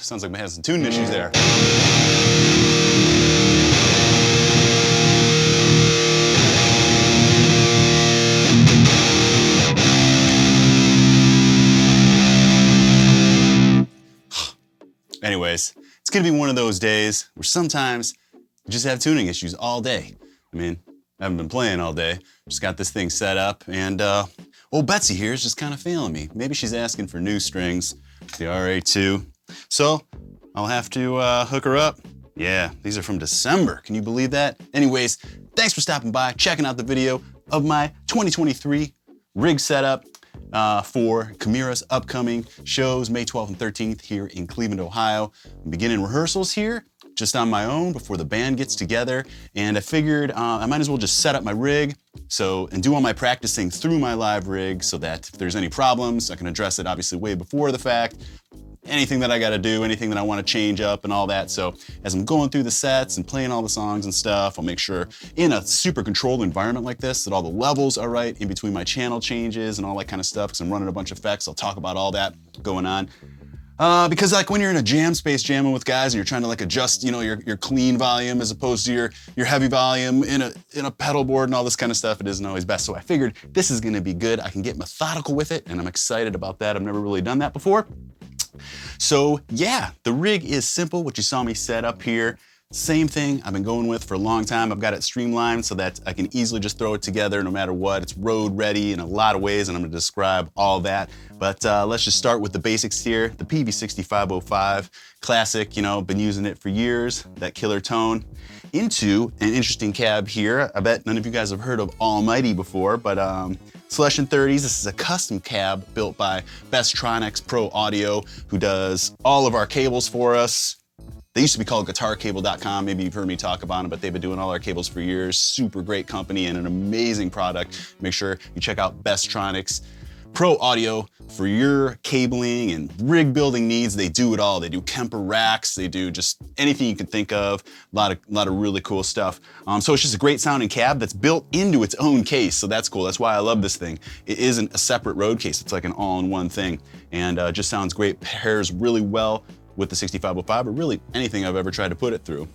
sounds like we had some tuning issues there. Anyways, it's gonna be one of those days where sometimes you just have tuning issues all day. I mean, I haven't been playing all day, just got this thing set up, and old Betsy here is just kind of failing me. Maybe she's asking for new strings, the RA2. So I'll have to hook her up. Yeah, these are from December, can you believe that? Anyways, thanks for stopping by, checking out the video of my 2023 rig setup. For Chimaera's upcoming shows, May 12th and 13th here in Cleveland, Ohio. I'm beginning rehearsals here, just on my own before the band gets together. And I figured I might as well just set up my rig and do all my practicing through my live rig so that if there's any problems, I can address it obviously way before the fact. Anything that I gotta do, anything that I wanna change up and all that. So as I'm going through the sets and playing all the songs and stuff, I'll make sure in a super controlled environment like this that all the levels are right in between my channel changes and all that kind of stuff, because I'm running a bunch of effects. I'll talk about all that going on. Because like when you're in a jam space jamming with guys and you're trying to like adjust, you know, your clean volume as opposed to your heavy volume in a pedal board and all this kind of stuff, it isn't always best. So I figured this is gonna be good. I can get methodical with it and I'm excited about that. I've never really done that before. So yeah, the rig is simple, what you saw me set up here. Same thing I've been going with for a long time. I've got it streamlined so that I can easily just throw it together no matter what. It's road ready in a lot of ways and I'm gonna describe all that. But let's just start with the basics here. The PV6505, classic, you know, been using it for years, that killer tone. Into an interesting cab here. I bet none of you guys have heard of Almighty before, but Selection 30s, this is a custom cab built by Bestronix Pro Audio, who does all of our cables for us. They used to be called GuitarCable.com. Maybe you've heard me talk about them, but they've been doing all our cables for years. Super great company and an amazing product. Make sure you check out Bestronix Pro Audio for your cabling and rig building needs. They do it all. They do Kemper racks. They do just anything you can think of. A lot of really cool stuff. So it's just a great sounding cab that's built into its own case. So that's cool. That's why I love this thing. It isn't a separate road case. It's like an all-in-one thing, and just sounds great. Pairs really well with the 6505, or really anything I've ever tried to put it through.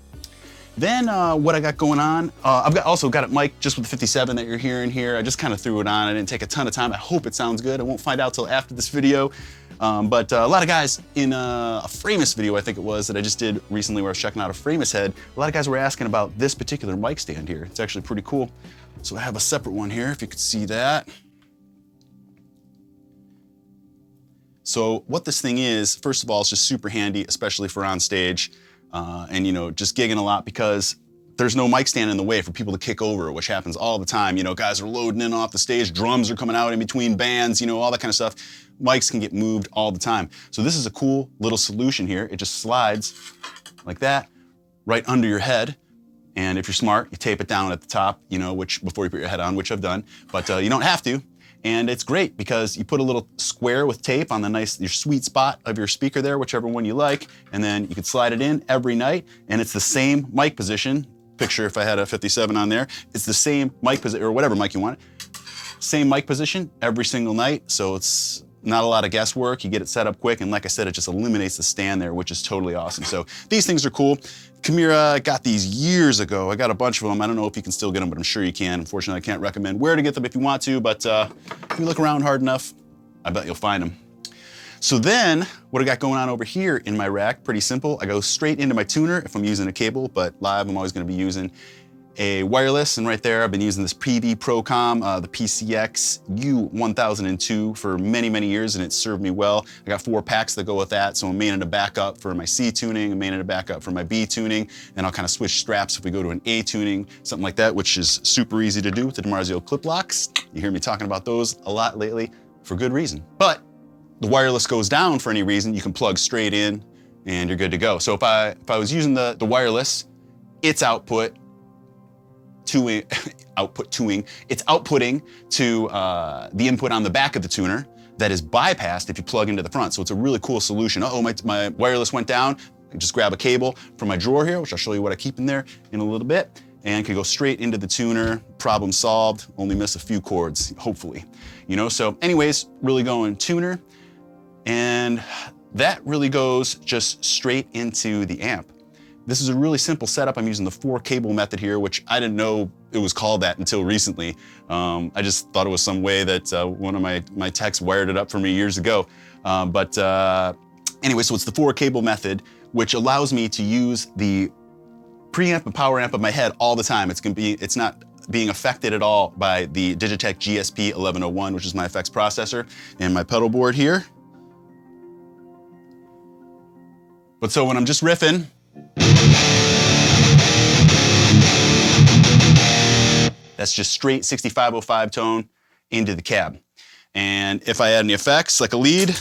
Then what I got going on, I've also got it mic'd just with the 57 that you're hearing here. I just kind of threw it on. I didn't take a ton of time. I hope it sounds good. I won't find out till after this video. But a lot of guys in a Framus video, I think it was, that I just did recently where I was checking out a Framus head, a lot of guys were asking about this particular mic stand here. It's actually pretty cool. So I have a separate one here, if you could see that. So what this thing is, first of all, it's just super handy, especially for on stage. And you know, just gigging a lot because there's no mic stand in the way for people to kick over, which happens all the time. You know, guys are loading in off the stage, drums are coming out in between bands, you know, all that kind of stuff. Mics can get moved all the time. So this is a cool little solution here. It just slides like that, right under your head. And if you're smart, you tape it down at the top, you know, before you put your head on, which I've done, but you don't have to. And it's great because you put a little square with tape on your sweet spot of your speaker there, whichever one you like, and then you can slide it in every night, and it's the same mic position. Picture if I had a 57 on there, it's the same mic position, or whatever mic you want. Same mic position every single night, so it's not a lot of guesswork. You get it set up quick, and like I said, it just eliminates the stand there, which is totally awesome. So these things are cool. Chimaera got these years ago. I got a bunch of them. I don't know if you can still get them, but I'm sure you can. Unfortunately, I can't recommend where to get them if you want to, but if you look around hard enough, I bet you'll find them. So then, what I got going on over here in my rack, pretty simple. I go straight into my tuner if I'm using a cable, but live I'm always gonna be using a wireless, and right there I've been using this PV Procom, the PCX U1002 for many, many years, and it's served me well. I got 4 packs that go with that, so I'm maining a backup for my C tuning, I'm maining a backup for my B tuning, and I'll kind of switch straps if we go to an A tuning, something like that, which is super easy to do with the DiMarzio clip locks. You hear me talking about those a lot lately for good reason. But the wireless goes down for any reason, you can plug straight in and you're good to go. So if I was using the wireless, its output it's outputting to the input on the back of the tuner that is bypassed if you plug into the front. So it's a really cool solution. Uh-oh, my wireless went down. I just grab a cable from my drawer here, which I'll show you what I keep in there in a little bit, and can go straight into the tuner. Problem solved, only miss a few chords, hopefully. You know, so anyways, really going tuner. And that really goes just straight into the amp. This is a really simple setup. I'm using the 4-cable method here, which I didn't know it was called that until recently. I just thought it was some way that one of my techs wired it up for me years ago. Anyway, so it's the 4-cable method, which allows me to use the preamp and power amp of my head all the time. It's not being affected at all by the Digitech GSP 1101, which is my effects processor, and my pedal board here. But so when I'm just riffing, that's just straight 6505 tone into the cab. And if I add any effects, like a lead,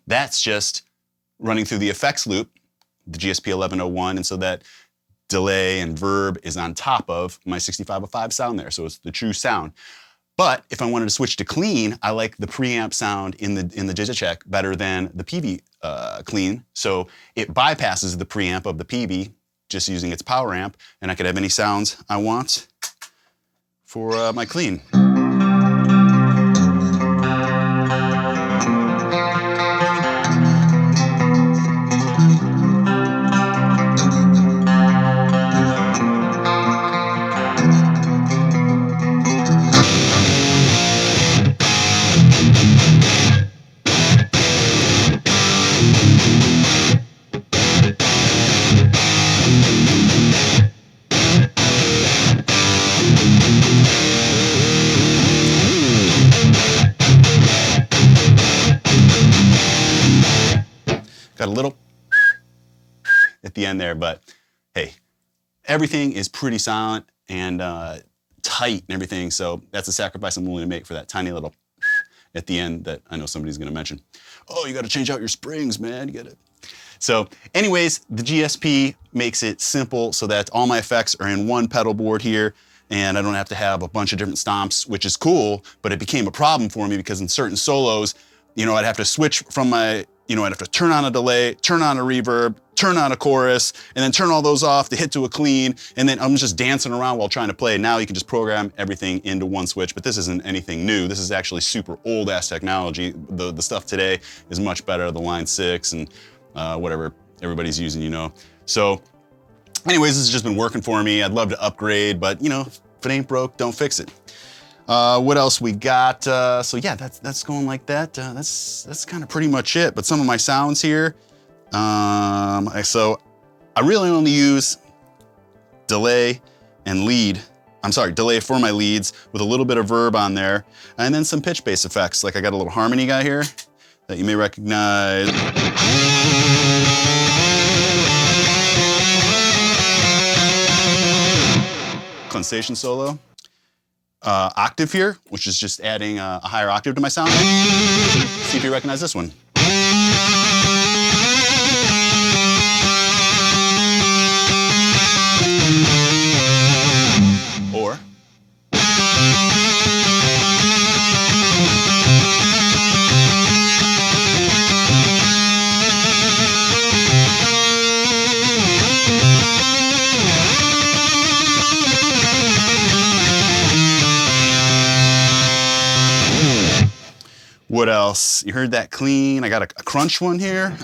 that's just running through the effects loop, the GSP 1101, and so that delay and verb is on top of my 6505 sound there, so it's the true sound. But if I wanted to switch to clean, I like the preamp sound in the Digitech better than the PV clean, so it bypasses the preamp of the PV just using its power amp, and I could have any sounds I want for my clean. Got a little at the end there, but hey, everything is pretty silent and tight and everything, so that's a sacrifice I'm willing to make for that tiny little at the end that I know somebody's gonna mention. Oh, you gotta change out your springs, man, you gotta. So anyways, the GSP makes it simple so that all my effects are in one pedal board here, and I don't have to have a bunch of different stomps, which is cool, but it became a problem for me because in certain solos, you know, I'd have to switch from my, you know, I'd have to turn on a delay, turn on a reverb, turn on a chorus, and then turn all those off to hit to a clean, and then I'm just dancing around while trying to play. Now you can just program everything into one switch, but this isn't anything new. This is actually super old ass technology. The stuff today is much better, the Line 6 and whatever everybody's using, you know. So anyways, this has just been working for me. I'd love to upgrade, but you know, if it ain't broke, don't fix it. What else we got? So yeah, that's going like that. That's kind of pretty much it. But some of my sounds here. So I really only use delay and lead. I'm sorry, delay for my leads with a little bit of verb on there, and then some pitch bass effects. Like I got a little harmony guy here that you may recognize. Station solo. Octave here, which is just adding a higher octave to my sound. See if you recognize this one. Or what else? You heard that clean. I got a crunch one here.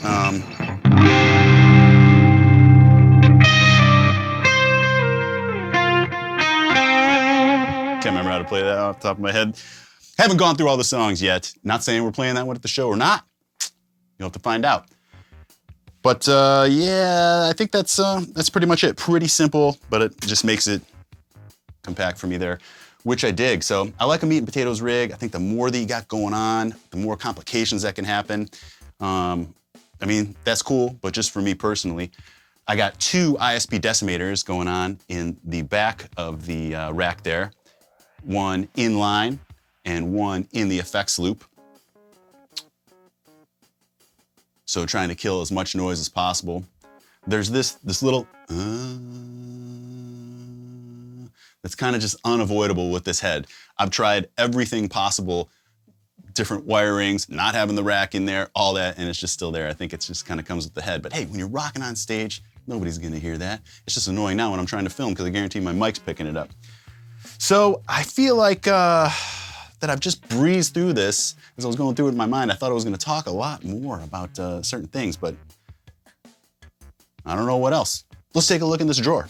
Can't remember how to play that off the top of my head. Haven't gone through all the songs yet. Not saying we're playing that one at the show or not. You'll have to find out. But yeah, I think that's pretty much it. Pretty simple, but it just makes it compact for me there, which I dig. So I like a meat and potatoes rig. I think the more that you got going on, the more complications that can happen. I mean, that's cool, but just for me personally, I got 2 ISP decimators going on in the back of the rack there. One in line and one in the effects loop. So trying to kill as much noise as possible. There's this little that's kind of just unavoidable with this head. I've tried everything possible different wirings, not having the rack in there, all that, and it's just still there. I think it just kind of comes with the head. But hey, when you're rocking on stage, nobody's gonna hear that. It's just annoying now when I'm trying to film because I guarantee my mic's picking it up. So I feel like that I've just breezed through this. As I was going through it in my mind, I thought I was gonna talk a lot more about certain things, but I don't know what else. Let's take a look in this drawer.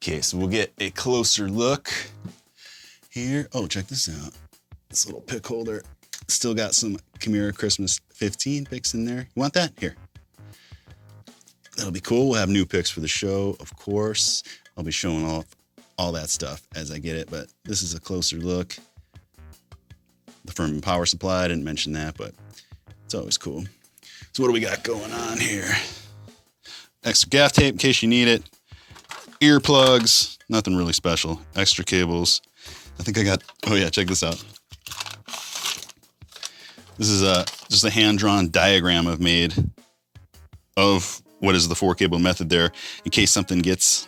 Okay, so we'll get a closer look here. Oh, check this out. This little pick holder. Still got some Chimera Christmas 15 picks in there. You want that? Here. That'll be cool. We'll have new picks for the show, of course. I'll be showing off all that stuff as I get it, but this is a closer look. The Furman power supply, I didn't mention that, but it's always cool. So what do we got going on here? Extra gaff tape in case you need it. Earplugs, nothing really special. Extra cables. I think I got, oh yeah, check this out. This is just a hand-drawn diagram I've made of what is the 4-cable method there in case something gets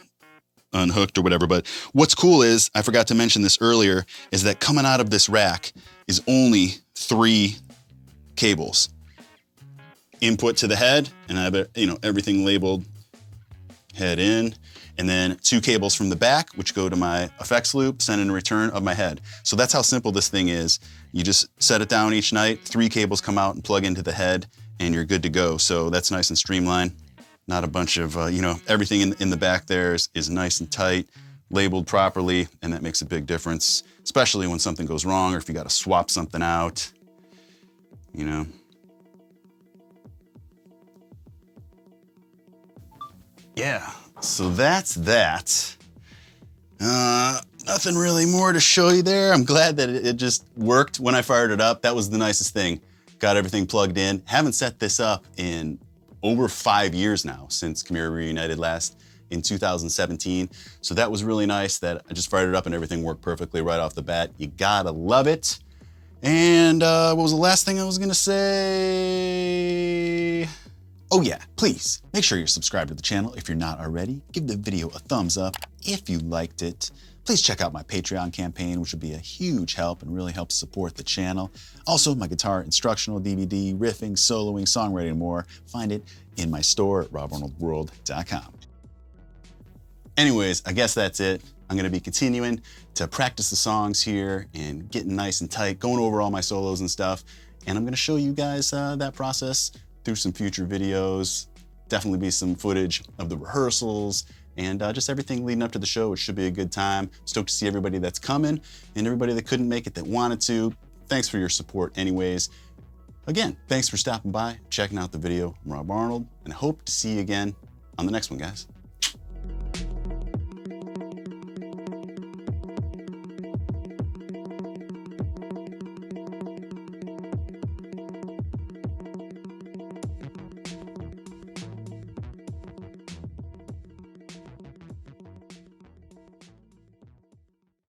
unhooked or whatever. But what's cool is, I forgot to mention this earlier, is that coming out of this rack is only 3 cables. Input to the head, and I have everything labeled head in, and then 2 cables from the back, which go to my effects loop, send and return of my head. So that's how simple this thing is. You just set it down each night, 3 cables come out and plug into the head, and you're good to go. So that's nice and streamlined. Not a bunch of, everything in the back there is nice and tight, labeled properly, and that makes a big difference, especially when something goes wrong or if you got to swap something out, Yeah, so that's that. Nothing really more to show you there. I'm glad that it just worked when I fired it up. That was the nicest thing. Got everything plugged in. Haven't set this up in over 5 years now, since Chimera reunited last in 2017. So that was really nice that I just fired it up and everything worked perfectly right off the bat. You gotta love it. And what was the last thing I was gonna say? Oh yeah, please make sure you're subscribed to the channel if you're not already. Give the video a thumbs up if you liked it. Please check out my Patreon campaign, which would be a huge help and really help support the channel. Also, my guitar instructional DVD, riffing, soloing, songwriting, and more. Find it in my store at robarnoldworld.com. Anyways, I guess that's it. I'm gonna be continuing to practice the songs here and getting nice and tight, going over all my solos and stuff. And I'm gonna show you guys that process through some future videos. Definitely be some footage of the rehearsals and just everything leading up to the show, which should be a good time. Stoked to see everybody that's coming and everybody that couldn't make it that wanted to. Thanks for your support anyways. Again, thanks for stopping by, checking out the video. I'm Rob Arnold, and I hope to see you again on the next one, guys.